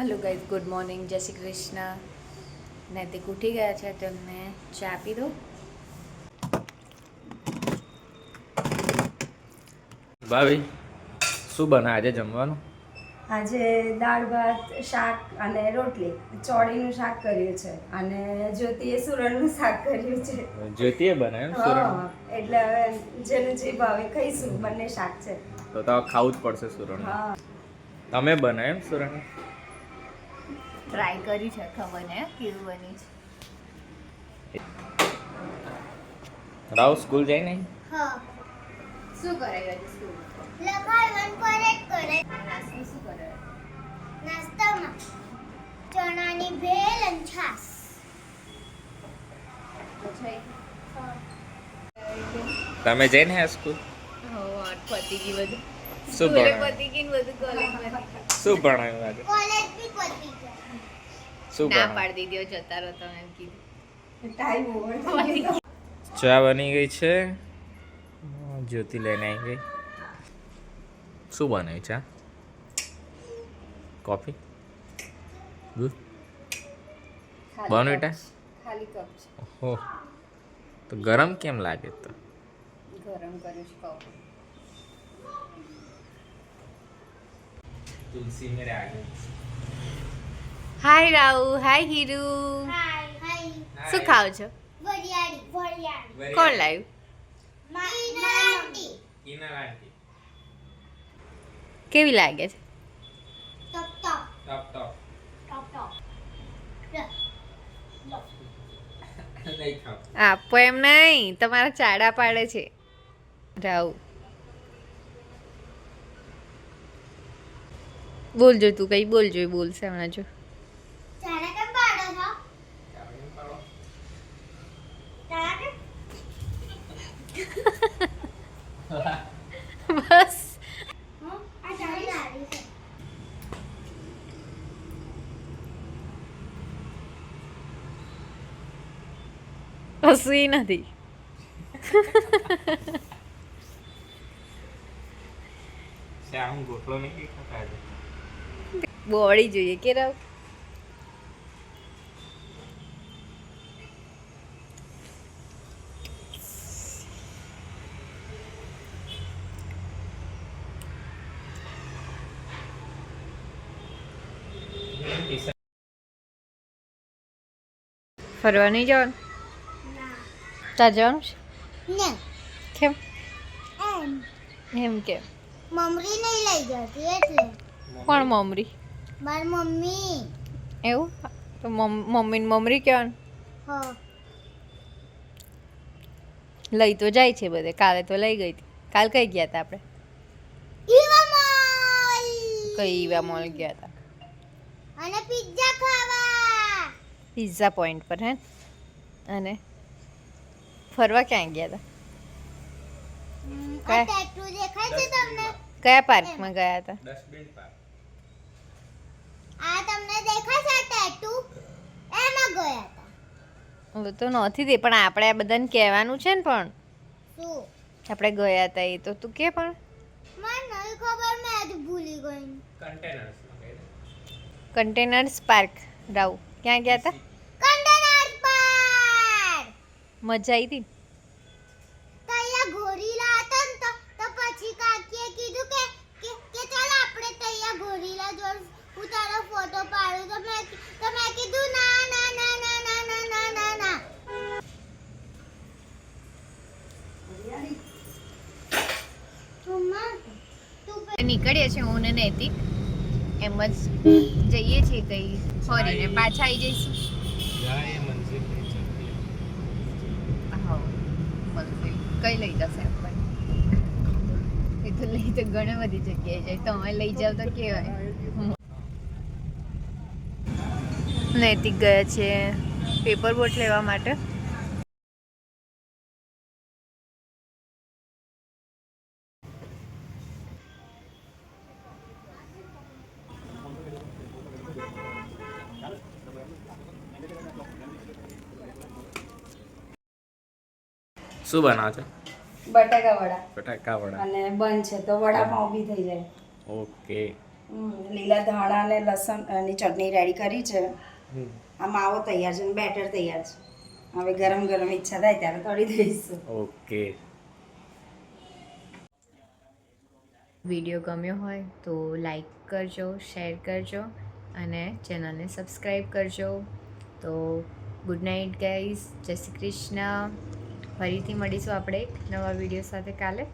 Hello guys, good morning, જય શ્રી કૃષ્ણ. નૈતિક ઉઠી ગયા છે, તેમને ચા આપી દો. ભાભી શું બને આજે જમવાનું? આજે દાળ ભાત શાક અને રોટલી. ચોળીનું શાક કર્યું છે અને જ્યોતિએ સુરણનું શાક કર્યું છે. જ્યોતિએ બનાવ્યું સુરણ? એટલે હવે જેનું જે ભાવે ખાઈશું. બંને શાક છે તો ખાવું જ પડશે સુરણ. હા. તમે બનાવ્યું એમ સુરણ? ટ્રાય કરી છે, ખબર ને કેવું બની છે. રાવ સ્કૂલ જાય નહીં? હા. શું કરાય આજે સ્કૂલ? લખાણ પરેડ કરે. નાસ્તો શું કરાય? નાસ્તામાં ચણાની ભેળ અને છાશ. પછી તમે જઈને હે સ્કૂલ? પતી ગઈ બધું. શું સ્કૂલે ભણાવ્યું? પતી ગઈ ને બધું કોલેજમાં. શું ભણાવ્યું આજે? કોલેજ બી પતી ગઈ. શું ના ભણાવ્યું? પાડી દીધી જતા રહો તમે એમ કીધું. ટાઈમ ઓવર થઈ ગયો. ચા બની ગઈ છે, જ્યોતિ લઈને આવી ગઈ. શું બનાવ્યું? ચા, કોફી, દૂધ બોર્નવિટા? ખાલી કપ છે. ઓહો, તો ગરમ કેમ લાગે? તો ગરમ કર્યું છે કોફી. તુલસી મેરે આગે. હાય રાહુ, હાય હીરુ. હાય. શું ખાવ છો? વરિયાળી. કોણ લાવ્યું? મારી આંટી. કિના આંટી કેવી લાગે છે? ટપ ટપ. નહીં ખાવ. આપો એમ નહીં, તમારા ચાડા પાડે છે રાહુ. બોલજો તું કઈ બોલજો, બોલશે હમણાં જો. ચાના કેમ પાડો છો? ચાના કેમ? બસ આ ચાની લારી છે. હસવી નથી. શ્યામ ગોટલો નહીં ખાતા આજે. બોડી જોઈએ કે રાહુ. ફરવા નહીં જવાનું? ના. તાર જવાનું છે? ને કેમ એમ એમ કેમ? મમરી નહીં લઈ જતી એટલે. કોણ મમરી? મારી મમ્મી. એવું? તો મમ્મીને મમરી કહેવાનું. હા. લઈ તો જાય છે બધે. કાલે તો લઈ ગઈ હતી. કાલ કઈ ગયા હતા આપણે? ઈવા કઈ ઈવા મોલ ગયા હતા? અને પિઝા ખાવા. પિઝા પોઈન્ટ પર હે. અને ફરવા ક્યાં ગયા હતા? આ ટેટુ દેખાય છે તમને? કયા પાર્કમાં ગયા હતા? Dustbin park. આ તમને દેખાય છે આ ટેટુ? એમાં ગયા હતા. હવે તો નથી તે, પણ આપણે આ બધાને કહેવાનું છે ને. પણ શું? આપણે ગયા હતા એ તો તું કે. પણ મને નહીં ખબર, મેં આજ ભૂલી ગઈ. કન્ટેનર્સ. કન્ટેનર્સ પાર્ક રાહુ ક્યાં ગયા હતા? કન્ટેનર પર. મજા આવી હતી? તૈયા ગોરીલા હતા ને તો પછી કાકીએ કીધું કે ચાલ આપણે તૈયા ગોરીલા જોડ હું તારો ફોટો પાડું. તો મેં કીધું ના ના ના ના ના ના ના ના ના. નીકળીએ છીએ હું ને નૈતિક. એમ જ જઈએ છીએ કઈ ફરીને પાછા આવી જઈશું. જાય મંજિલ નહીં ચલતી. હા, મંદિર કઈ લઈ જશે આપણને? એ તો લઈ તો ઘણી બધી જગ્યાએ જાય. તમે લઈ જાવ તો કેવાય. નૈતિક ગયા છે પેપર બોટ લેવા માટે. શું બનાવો છો? બટાકા વડા બટાકા વડા. અને બન છે તો વડાપાઉં બી થઈ જાય. ઓકે. લીલા ધાણા અને લસણની ચટણી રેડી કરી છે. આ માવો તૈયાર છે, બેટર તૈયાર છે. હવે ગરમ ગરમ ઈચ્છા થાય ત્યારે તળી દઈશું. ઓકે. વિડીયો ગમ્યો હોય તો લાઈક કરજો, શેર કરજો અને ચેનલને સબસ્ક્રાઈબ કરજો. તો ગુડ નાઇટ ગાઈઝ, જય શ્રી કૃષ્ણ. ફરીથી મળીશું આપણે એક નવા વિડીયો સાથે કાલે.